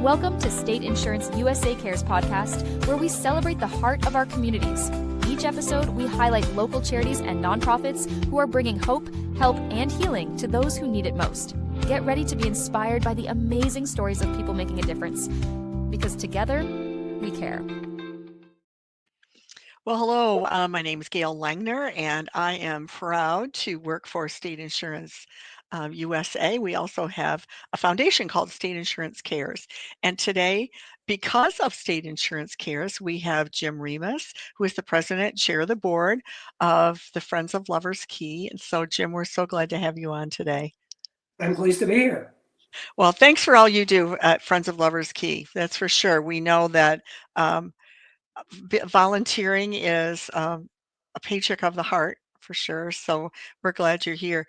Welcome to State Insurance USA Cares podcast, where we celebrate the heart of our communities. Each episode, we highlight local charities and nonprofits who are bringing hope, help, and healing to those who need it most. Get ready to be inspired by the amazing stories of people making a difference, because together, we care. Well, hello, my name is Gail Langner, and I am proud to work for State Insurance USA. We also have a foundation called State Insurance Cares. And today, because of State Insurance Cares, we have Jim Remus, who is the president and chair of the board of the Friends of Lovers Key. And so, Jim, we're so glad to have you on today. I'm pleased to be here. Well, thanks for all you do at Friends of Lovers Key. That's for sure. We know that volunteering is a paycheck of the heart for sure. So we're glad you're here.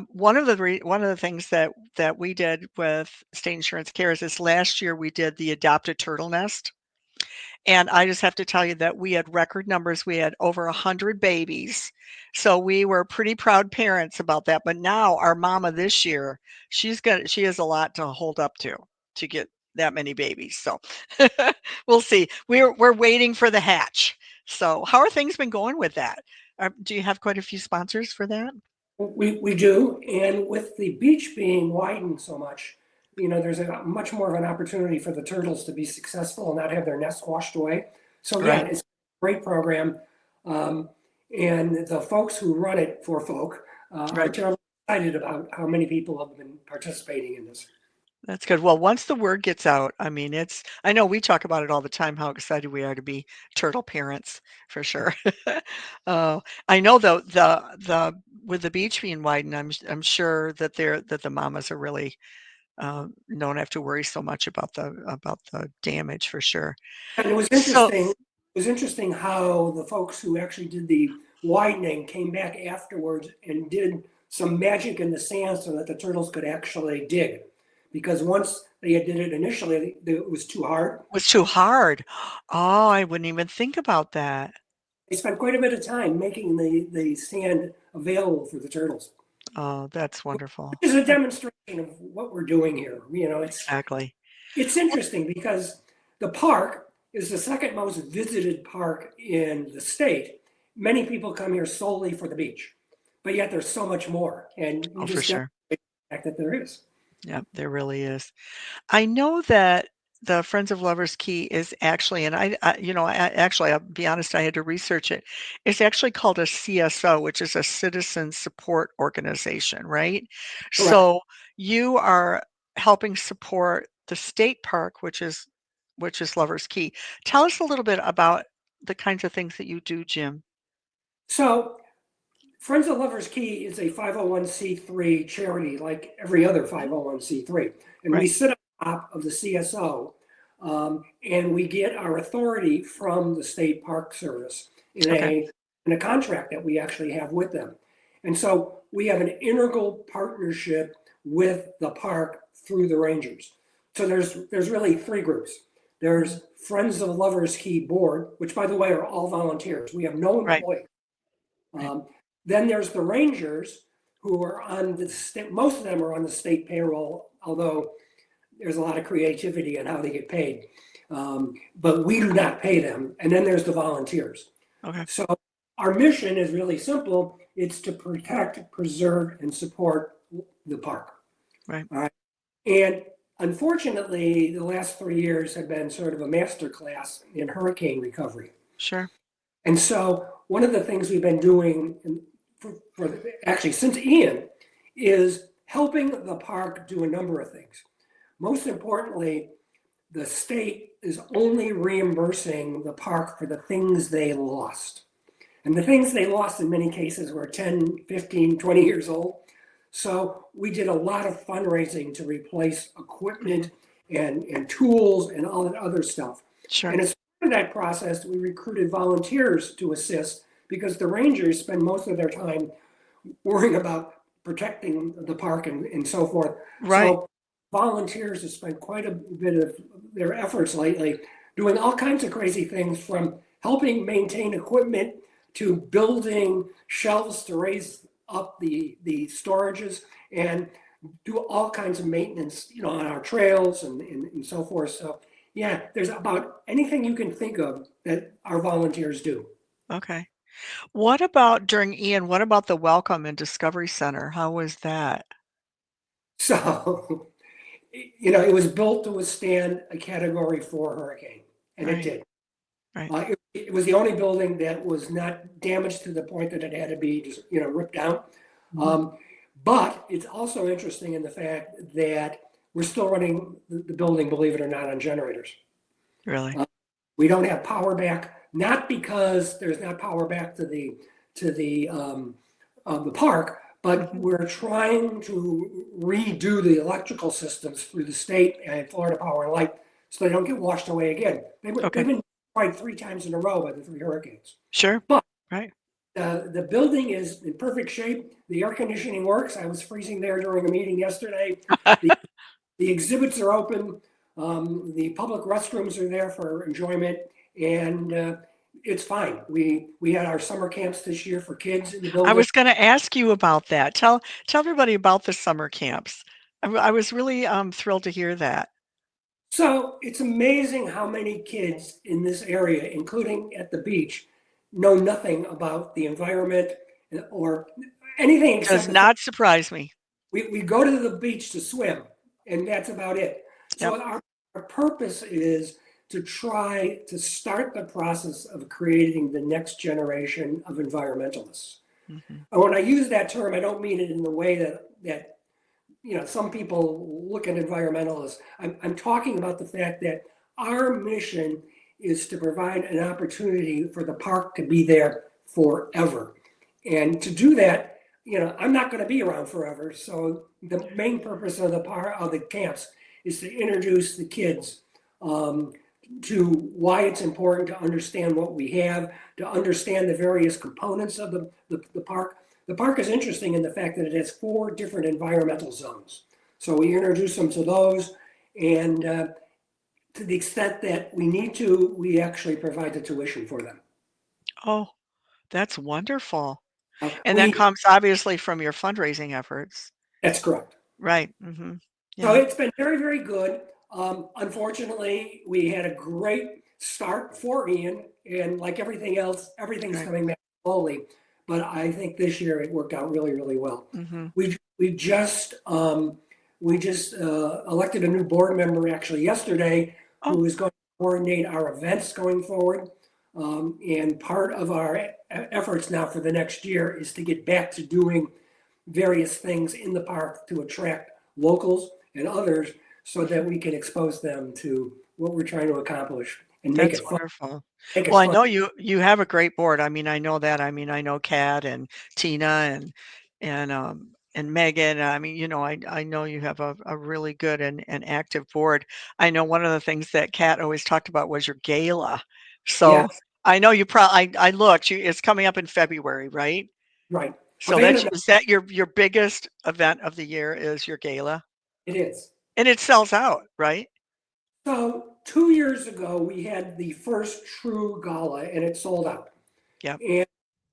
One of the things that we did with State Insurance Cares is last year we did the Adopt a Turtle Nest. And I just have to tell you that we had record numbers. We had over 100 babies. So we were pretty proud parents about that. But now our mama this year, she has a lot to hold up to get that many babies. So we'll see. We're waiting for the hatch. So how are things been going with that? Do you have quite a few sponsors for that? We do, and with the beach being widened so much, there's a much more of an opportunity for the turtles to be successful and not have their nests washed away. So yeah, Right. it's a great program, and the folks who run it for folk are Right. terribly excited about how many people have been participating in this. That's good. Well, once the word gets out, I mean, I know we talk about it all the time, how excited we are to be turtle parents for sure. I know though, with the beach being widened, I'm sure that the mamas are really don't have to worry so much about the damage for sure. And it was So, interesting. It was interesting how the folks who actually did the widening came back afterwards and did some magic in the sand so that the turtles could actually dig. Because once they did it initially, it was too hard. it was too hard. Oh, I wouldn't even think about that. They spent quite a bit of time making the sand available for the turtles, Oh, that's wonderful. which is a demonstration of what we're doing here. Exactly. It's interesting because the park is the second most visited park in the state. Many people come here solely for the beach, but yet there's so much more. And you Oh, for just demonstrate sure. the fact that there is. Yeah, there really is. I know that the Friends of Lovers Key is actually, and I'll be honest, I had to research it. It's actually called a CSO, which is a citizen support organization, right? Correct. So you are helping support the state park, which is Lovers Key. Tell us a little bit about the kinds of things that you do, Jim. So Friends of Lovers Key is a 501c3 charity like every other 501c3. And we Right. sit on top of the CSO, and we get our authority from the State Park Service in Okay. a contract that we actually have with them. And so we have an integral partnership with the park through the Rangers. So there's really three groups. There's Friends of Lovers Key Board, which by the way are all volunteers. We have no Right. employees. Right. Then there's the Rangers who are on the state, most of them are on the state payroll, although there's a lot of creativity in how they get paid. But we do not pay them. And then there's the volunteers. Okay. So our mission is really simple. It's to protect, preserve, and support the park. Right. All right. And unfortunately, the last 3 years have been sort of a masterclass in hurricane recovery. Sure. And so one of the things we've been doing actually since Ian is helping the park do a number of things. Most importantly, the state is only reimbursing the park for the things they lost. And the things they lost in many cases were 10, 15, 20 years old. So we did a lot of fundraising to replace equipment and tools and all that other stuff. Sure. And as part of that process, we recruited volunteers to assist because the Rangers spend most of their time worrying about protecting the park and so forth. Right. So volunteers have spent quite a bit of their efforts lately doing all kinds of crazy things, from helping maintain equipment to building shelves to raise up the storages. And do all kinds of maintenance, on our trails and so forth. So yeah, there's about anything you can think of that our volunteers do. Okay. What about during Ian, what about the Welcome and Discovery Center? How was that? So, it was built to withstand a Category 4 hurricane, and it Right, did. right. It was the only building that was not damaged to the point that it had to be just, ripped down. Mhm. Um, but it's also interesting in the fact that we're still running the building, believe it or not, on generators. Really? We don't have power back, not because there's not power back to the park, but Mhm. we're trying to redo the electrical systems through the state and Florida Power and Light so they don't get washed away again. They've Okay. been tried 3 times in a row by the 3 hurricanes. Sure. But Right. the building is in perfect shape. The air conditioning works. I was freezing there during a meeting yesterday. The, the exhibits are open. The public restrooms are there for enjoyment, and it's fine. We had our summer camps this year for kids in the I building. was gonna ask you about that. Tell everybody about the summer camps. I was really, thrilled to hear that. So it's amazing how many kids in this area, including at the beach, know nothing about the environment or anything except Does the fact not surprise me. we go to the beach to swim, and that's about it. Yep. So our purpose is to try to start the process of creating the next generation of environmentalists. Mhm. And when I use that term, I don't mean it in the way that some people look at environmentalists. I'm talking about the fact that our mission is to provide an opportunity for the park to be there forever. And to do that, I'm not going to be around forever. So the main purpose of the camps is to introduce the kids to why it's important to understand what we have, to understand the various components of the park. The park is interesting in the fact that it has 4 different environmental zones. So we introduce them to those, and to the extent that we need to, we actually provide the tuition for them. Oh, that's wonderful. Uh, And that we comes obviously from your fundraising efforts. That's correct. Right. Mhm. So Yeah. it's been very, very good. Unfortunately, we had a great start for Ian, and like everything else, everything's Right. coming back slowly. But I think this year it worked out really, really well. Mhm. We just elected a new board member actually yesterday, Oh, who is going to coordinate our events going forward. And part of our efforts now for the next year is to get back to doing various things in the park to attract locals and others so that we can expose them to what we're trying to accomplish and make that's it fun. wonderful. Make it Well, I fun. know you have a great board. I mean, I know that. I mean, I know Kat and Tina and Megan. I mean, I know you have a really good and active board. I know one of the things that Kat always talked about was your gala. So Yes, I know you probably I looked, it's coming up in February, right? right. Well, So the end of is that your biggest event of the year is your gala? it is. And it sells out, right? So 2 years ago, we had the first true gala, and it sold out. Yep. And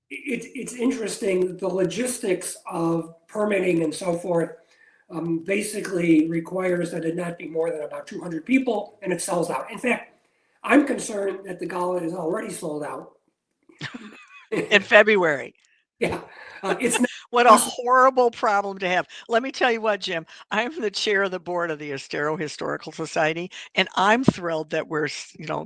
it's interesting, the logistics of permitting and so forth basically requires that it not be more than about 200 people, and it sells out. In fact, I'm concerned that the gala is already sold out. In February. Yeah, it's not What a possible. horrible problem to have. Let me tell you what, Jim, I'm the chair of the board of the Estero Historical Society, and I'm thrilled that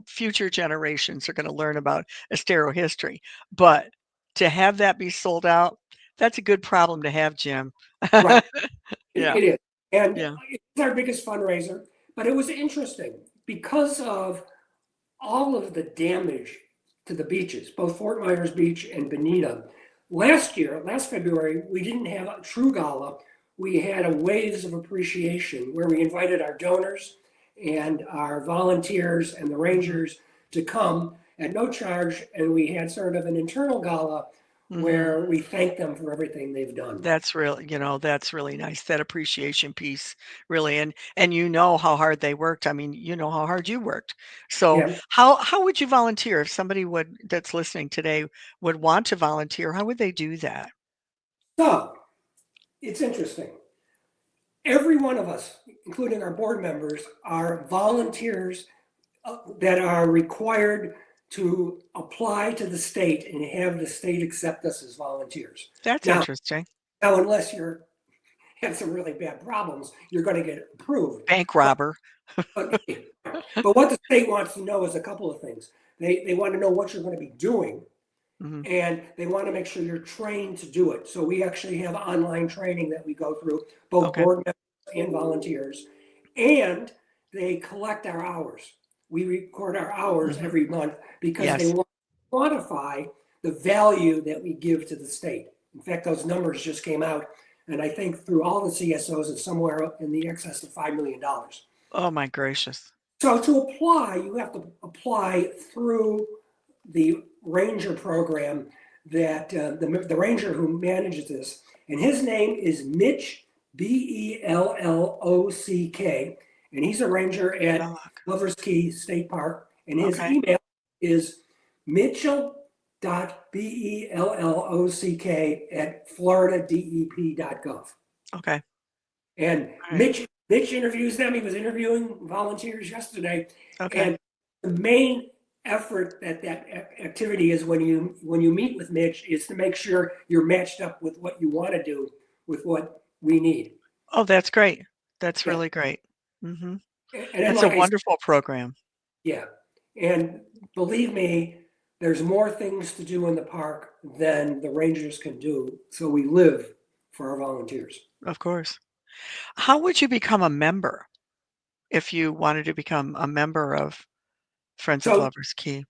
future generations are going to learn about Estero history. But to have that be sold out, that's a good problem to have, Jim. Right. Yeah, It is. And yeah. it's our biggest fundraiser. But it was interesting because of all of the damage to the beaches, both Fort Myers Beach and Bonita. Last February, we didn't have a true gala. We had a Waves of Appreciation where we invited our donors and our volunteers and the Mhm, rangers to come at no charge. And we had sort of an internal gala mhm. where we thanked them for everything they've done. That's really nice. That appreciation piece, really, and you know how hard they worked. I mean, you know how hard you worked. So, Yeah. how would you volunteer if somebody that's listening today would want to volunteer? How would they do that? So it's interesting. every one of us, including our board members, are volunteers that are required to apply to the state and have the state accept us as volunteers. That's Now, interesting. unless you're have some really bad problems, you're going to get approved. Bank robber. But, but what the state wants to know is a couple of things. They want to know what you're going to be doing, Mhm. and they want to make sure you're trained to do it. So we actually have online training that we go through, both Okay. board members and volunteers, and they collect our hours. We record our hours Mhm. every month because Yes. they want to quantify the value that we give to the state. In fact, those numbers just came out, and I think through all the CSOs, it's somewhere up in the excess of $5 million. Oh my gracious. So to apply, you have to apply through the ranger program that the ranger who manages this, and his name is Mitch Bellock, and he's a ranger at Bellock. Lovers Key State Park, and his Okay. email is mitchell.bellock@floridadep.gov. Okay. And All right. Mitch interviews them. He was interviewing volunteers yesterday, Okay. and the main effort that activity is when you meet with Mitch is to make sure you're matched up with what you want to do with what we need. Oh, that's great. That's Yeah. really great. Mhm. And then, It's a like I said, wonderful program. yeah, and believe me, there's more things to do in the park than the rangers can do. So we live for our volunteers. Of course. How would you become a member if you wanted to become a member of Friends of So Lovers Key?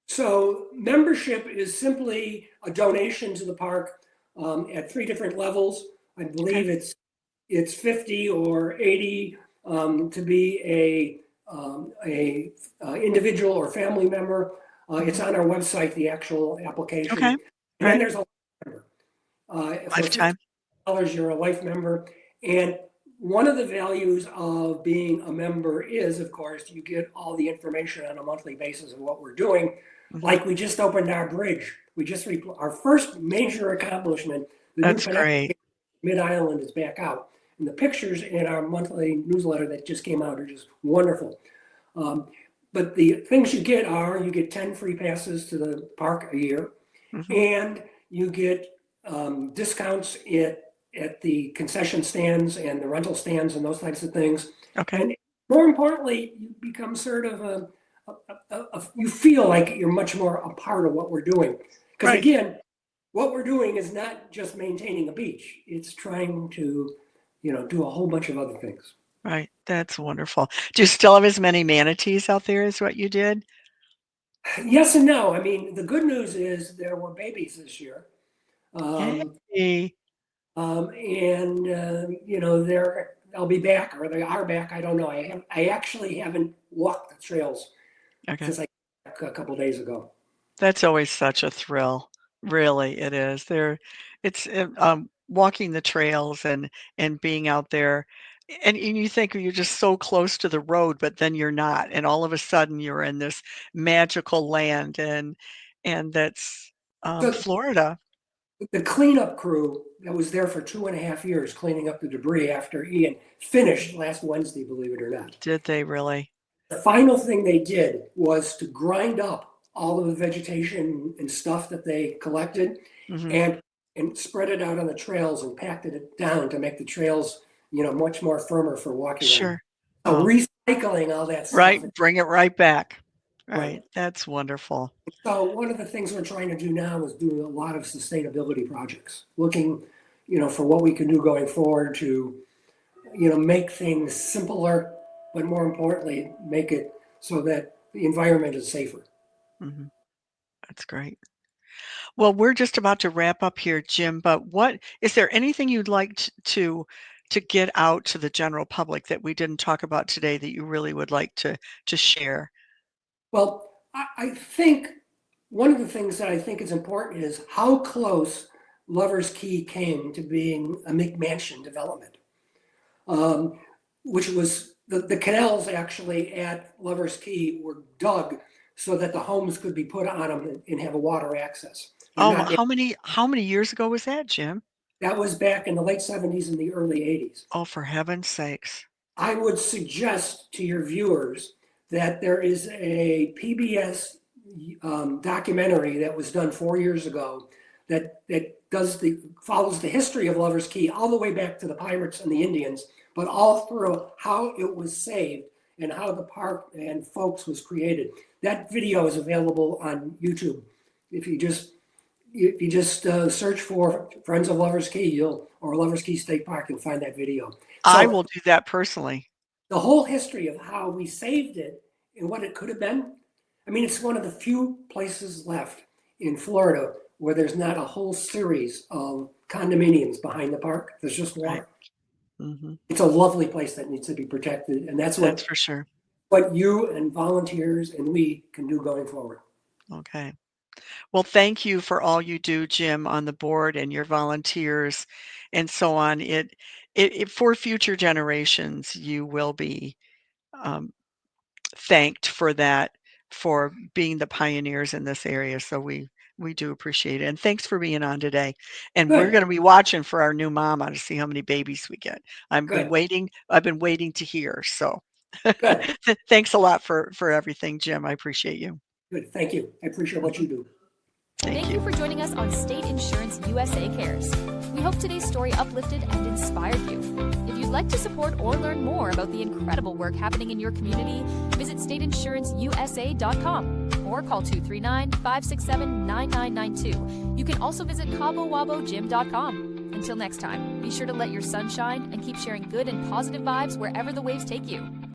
So membership is simply a donation to the park at three different levels. I Okay. believe it's 50 or 80 to be a individual or family member. It's Mhm. on our website, the actual application. Okay. And then Right. there's a member. For Lifetime. $50, you're a life member. And one of the values of being a member is, of course, you get all the information on a monthly basis of what we're doing. Mhm. Like we just opened our bridge. We just our first major accomplishment. The new That's great. Mid Island is back out, and the pictures in our monthly newsletter that just came out are just wonderful. But the things you get are you get 10 free passes to the park a year, Mhm. and you get discounts at the concession stands and the rental stands and those types of things. Okay. And more importantly, you become sort of you feel like you're much more a part of what we're doing. Because Right. again, what we're doing is not just maintaining a beach. It's trying to, do a whole bunch of other things. Right. That's wonderful. Do you still have as many manatees out there as what you did? Yes and no. I mean, the good news is there were babies this year. Um, Yay. they'll be back or they are back. I don't know. I actually haven't walked the trails Okay. since I got back a couple days ago. That's always such a thrill. Really, it is. Walking the trails and being out there, and you think you're just so close to the road, but then you're not, and all of a sudden you're in this magical land, and that's So Florida. the cleanup crew that was there for 2.5 years cleaning up the debris after Ian finished last Wednesday, believe it or not. Did they really? The final thing they did was to grind up all of the vegetation and stuff that they collected Mhm. and spread it out on the trails and packed it down to make the trails, much more firmer for walking on. Sure. So Oh, recycling all that stuff. right. Bring it right back. Right. Right. That's wonderful. So one of the things we're trying to do now is do a lot of sustainability projects, looking, for what we can do going forward to, make things simpler, but more importantly, make it so that the environment is safer. Mhm. That's great. Well, we're just about to wrap up here, Jim, but what is there anything you'd like to get out to the general public that we didn't talk about today that you really would like to share? Well, I think one of the things that I think is important is how close Lovers Key came to being a McMansion development, which was the canals actually at Lovers Key were dug so that the homes could be put on them and have a water access. They're Oh, not how many years ago was that, Jim? That was back in the late 70s and the early 80s. Oh, for heaven's sakes. I would suggest to your viewers that there is a PBS documentary that was done 4 years ago that follows the history of Lover's Key all the way back to the pirates and the Indians, but all through how it was saved and how the park and folks was created. That video is available on YouTube. If you just search for Friends of Lover's Key, or Lover's Key State Park, you'll find that video. So I will do that personally. the whole history of how we saved it and what it could have been. I mean, it's one of the few places left in Florida where there's not a whole series of condominiums behind the park. There's just water. Right. Mm-hmm. It's a lovely place that needs to be protected, and that's for sure. What you and volunteers and we can do going forward. Okay. Well, thank you for all you do, Jim, on the board and your volunteers and so on. It for future generations, you will be thanked for that, for being the pioneers in this area. So we do appreciate it. And thanks for being on today. And Good. We're going to be watching for our new mama to see how many babies we get. I've been waiting to hear. So thanks a lot for everything, Jim. I appreciate you. Good. Thank you. I appreciate what you do. Thank you for joining us on State Insurance USA Cares. We hope today's story uplifted and inspired you. If you'd like to support or learn more about the incredible work happening in your community, visit stateinsuranceusa.com or call 239-567-9992. You can also visit CaboWaboGym.com. Until next time, be sure to let your sun shine and keep sharing good and positive vibes wherever the waves take you.